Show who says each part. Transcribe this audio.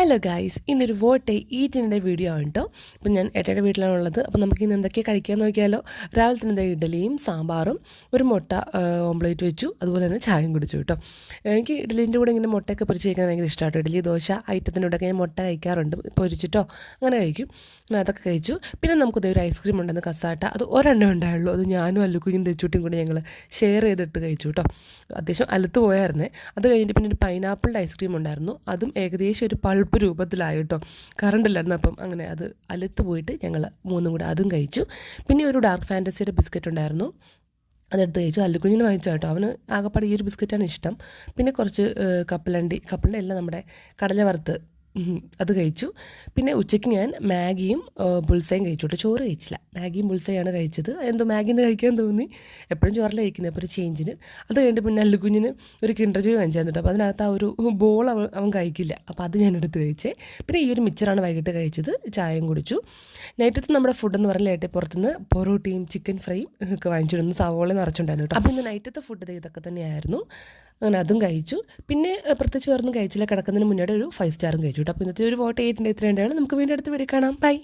Speaker 1: Hello guys, ഇന്നൊരു vote ഈറ്റിൻ്റെ video ആണ് കേട്ടോ. അപ്പം ഞാൻ ഏട്ടയുടെ വീട്ടിലാണുള്ളത്. അപ്പോൾ നമുക്ക് ഇന്ന് എന്തൊക്കെ കഴിക്കാൻ നോക്കിയാലോ. രാവിലെ തന്നെ ഇഡലിയും സാമ്പാറും ഒരു മുട്ട ഓംപ്ലേറ്റ് വെച്ചു, അതുപോലെ തന്നെ ചായയും കുടിച്ചു കേട്ടോ. എനിക്ക് ഇഡലിൻ്റെ കൂടെ ഇങ്ങനെ മുട്ടയൊക്കെ പൊരിച്ച് കഴിക്കാൻ ഭയങ്കര ഇഷ്ടമാട്ടോ. ഇഡലി ദോശ ഐറ്റത്തിൻ്റെ കൂടെയൊക്കെ ഞാൻ മുട്ട കഴിക്കാറുണ്ട്, പൊരിച്ചിട്ടോ അങ്ങനെ കഴിക്കും. ഞാൻ അതൊക്കെ കഴിച്ചു. പിന്നെ നമുക്കിത് ഒരു ഐസ്ക്രീം ഉണ്ടെന്ന് കസാട്ട, അത് ഒരെണ്ണം ഉണ്ടായുള്ളൂ. അത് ഞാനും അല്ലുക്കുഞ്ഞും തെച്ചുട്ടിയും കൂടി ഞങ്ങൾ ഷെയർ ചെയ്തിട്ട് കഴിച്ചു കേട്ടോ. അത്യാവശ്യം അലുത്ത് പോയായിരുന്നേ. അത് കഴിഞ്ഞിട്ട് പിന്നെ ഒരു പൈനാപ്പിളിൻ്റെ ഐസ്ക്രീം ഉണ്ടായിരുന്നു, അതും ഏകദേശം ഒരു പൾപ്പ് രൂപത്തിലായി കേട്ടോ. കറണ്ടില്ലായിരുന്നു, അപ്പം അങ്ങനെ അത് അലുത്ത് പോയിട്ട് ഞങ്ങൾ മൂന്നും കൂടെ അതും കഴിച്ചു. പിന്നെ ഒരു ഡാർക്ക് ഫാൻറ്റസിയുടെ ബിസ്ക്കറ്റ് ഉണ്ടായിരുന്നു, അതെടുത്ത് കഴിച്ചു. അല്ലുക്കുഞ്ഞിന് വാങ്ങിച്ചു കേട്ടോ. അവന് ആകെപ്പാടെ ഈ ഒരു ബിസ്ക്കറ്റാണ് ഇഷ്ടം. പിന്നെ കുറച്ച് കപ്പലണ്ടി എല്ലാം നമ്മുടെ കടല വറുത്ത് അത് കഴിച്ചു. പിന്നെ ഉച്ചയ്ക്ക് ഞാൻ മാഗിയും ബുൾസയും കഴിച്ചു കേട്ടോ. ചോറ് കഴിച്ചില്ല, മാഗിയും ബുൾസയാണ് കഴിച്ചത്. എന്തോ മാഗിന്ന് കഴിക്കാൻ തോന്നി, എപ്പോഴും ചോറിൽ കഴിക്കുന്നത്, അപ്പോൾ ഒരു ചേഞ്ചിന്. അത് കഴിഞ്ഞിട്ട് പിന്നെ അല്ലുക്കുഞ്ഞിന് ഒരു കിൻഡർ ജോയ് വാങ്ങിച്ചായിരുന്നു കേട്ടോ. അപ്പോൾ അതിനകത്ത് ആ ഒരു ബോൾ അവൻ കഴിക്കില്ല, അപ്പോൾ അത് ഞാൻ എടുത്ത് കഴിച്ചേ. പിന്നെ ഈ ഒരു മിച്ചറാണ് വൈകിട്ട് കഴിച്ചത്, ചായയും കുടിച്ചു. നൈറ്റത്ത് നമ്മുടെ ഫുഡെന്ന് പറഞ്ഞാൽ ലേറ്റ് പുറത്തുനിന്ന് പൊറോട്ടയും ചിക്കൻ ഫ്രൈയും ഒക്കെ വാങ്ങിച്ചിരുന്നു, സവോള നിറച്ചുണ്ടായിരുന്നു കേട്ടോ. അപ്പോൾ ഇന്ന് നൈറ്റത്തെ ഫുഡ് ഇതൊക്കെ തന്നെയായിരുന്നു. അങ്ങനെ അതും കഴിച്ചു. പിന്നെ പ്രത്യേകിച്ച് വേറൊന്നും കഴിച്ചില്ല. കിടക്കുന്നതിന് മുന്നേ ഒരു 5 സ്റ്റാറും കഴിച്ചു കേട്ടോ. അപ്പോൾ ഇന്നത്തെ ഒരു വോട്ട് 8 നമുക്ക് വീണ്ടും അടുത്ത് വീഡിയോ കാണാം. ബൈ.